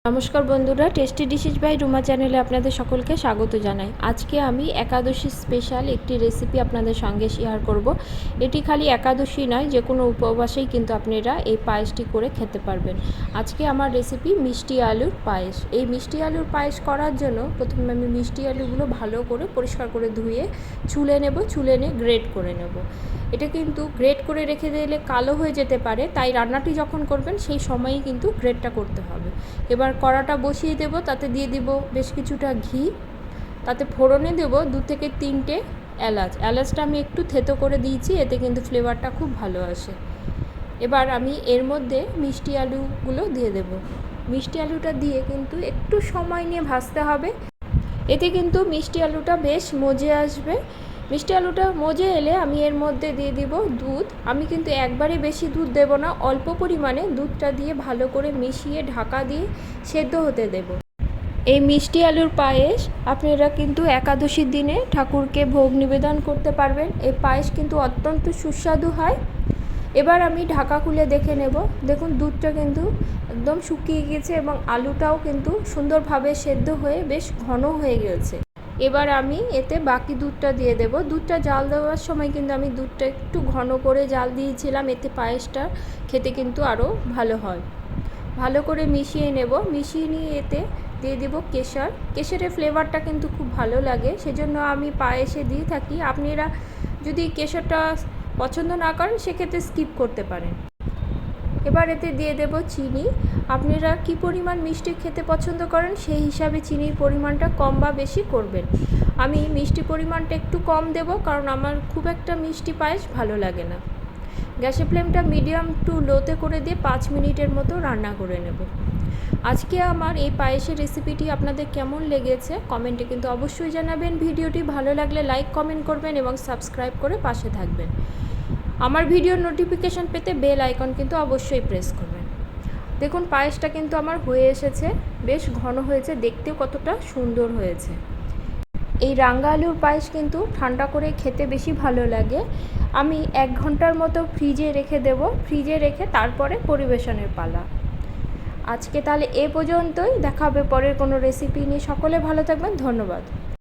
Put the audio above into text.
নমস্কার বন্ধুরা, tasty dishes by Ruma চ্যানেলে আপনাদের সকলকে স্বাগত জানাই। আজকে আমি একাদশী স্পেশাল একটি রেসিপি আপনাদের সঙ্গে শেয়ার করব। এটি খালি একাদশী নয়, যে কোনো উপবাসেই কিন্তু আপনারা এই পায়েসটি করে খেতে পারবেন। আজকে আমার রেসিপি মিষ্টি আলুর পায়েস। এই মিষ্টি আলুর পায়েস করার জন্য প্রথমে আমি মিষ্টি আলুগুলো ভালো করে পরিষ্কার করে ধুয়ে ছুলে নেব, ছুলে নিয়ে গ্রেট করে নেব। এটা কিন্তু গ্রেট করে রেখে দিলে কালো হয়ে যেতে পারে, তাই রান্নাটি যখন করবেন সেই সময়ই কিন্তু গ্রেটটা করতে হবে। এবার কড়াটা বসিয়ে দেব, তাতে দিয়ে দিব বেশ কিছুটা ঘি, তাতে ফোড়নে দেব 2 থেকে 3টে এলাচ। এলাচটা আমি একটু থেতো করে দিয়েছি, এতে কিন্তু ফ্লেভারটা খুব ভালো আসে। এবার আমি এর মধ্যে মিষ্টি আলুগুলো দিয়ে দেব। মিষ্টি আলুটা দিয়ে কিন্তু একটু সময় নিয়ে ভাজতে হবে, এতে কিন্তু মিষ্টি আলুটা বেশ মজে আসবে। মিষ্টি আলুটা মজে এলে আমি এর মধ্যে দিয়ে দিব দুধ। আমি কিন্তু একবারে বেশি দুধ দেব না, অল্প পরিমাণে দুধটা দিয়ে ভালো করে মিশিয়ে ঢাকা দিয়ে সেদ্ধ হতে দেব। এই মিষ্টি আলুর পায়েস আপনারা কিন্তু একাদশীর দিনে ঠাকুরকে ভোগ নিবেদন করতে পারবেন। এই পায়েস কিন্তু অত্যন্ত সুস্বাদু হয়। এবার আমি ঢাকা খুলে দেখে নেব। দেখুন, দুধটা কিন্তু একদম শুকিয়ে গেছে এবং আলুটাও কিন্তু সুন্দরভাবে সেদ্ধ হয়ে বেশ ঘন হয়ে গেছে। এবার আমি এতে বাকি দুধটা দিয়ে দেব। দুধটা জাল দেওয়ার সময় কিন্তু আমি দুধটা একটু ঘন করে জাল দিয়েছিলাম, এতে পায়েসটা খেতে কিন্তু আরও ভালো হয়। ভালো করে মিশিয়ে নেব। মিশিয়ে নিয়ে এতে দিয়ে দেব কেশর। কেশরের ফ্লেভারটা কিন্তু খুব ভালো লাগে, সেজন্য আমি পায়েসে দিয়ে থাকি। আপনারা যদি কেশরটা পছন্দ না করেন সেক্ষেত্রে স্কিপ করতে পারেন। এবার এতে দিয়ে দেব চিনি। আপনারা কী পরিমাণ মিষ্টি খেতে পছন্দ করেন সেই হিসাবে চিনির পরিমাণটা কম বা বেশি করবেন। আমি মিষ্টি পরিমাণটা একটু কম দেব, কারণ আমার খুব একটা মিষ্টি পায়েস ভালো লাগে না। গ্যাসের ফ্লেমটা মিডিয়াম টু লোতে করে দিয়ে 5 মিনিটের মতো রান্না করে নেব। আজকে আমার এই পায়েসের রেসিপিটি আপনাদের কেমন লেগেছে কমেন্টে কিন্তু অবশ্যই জানাবেন। ভিডিওটি ভালো লাগলে লাইক কমেন্ট করবেন এবং সাবস্ক্রাইব করে পাশে থাকবেন। আমার ভিডিওর নোটিফিকেশান পেতে বেল আইকন কিন্তু অবশ্যই প্রেস করবেন। দেখুন, পায়েসটা কিন্তু আমার হয়ে এসেছে, বেশ ঘন হয়েছে, দেখতেও কতটা সুন্দর হয়েছে। এই রাঙ্গা আলুর পায়েস কিন্তু ঠান্ডা করে খেতে বেশি ভালো লাগে। আমি 1 ঘন্টার মতো ফ্রিজে রেখে দেব। ফ্রিজে রেখে তারপরে পরিবেশনের পালা। আজকে তাহলে এ পর্যন্তই, দেখা হবে পরের কোনো রেসিপি নিয়ে। সকলে ভালো থাকবেন, ধন্যবাদ।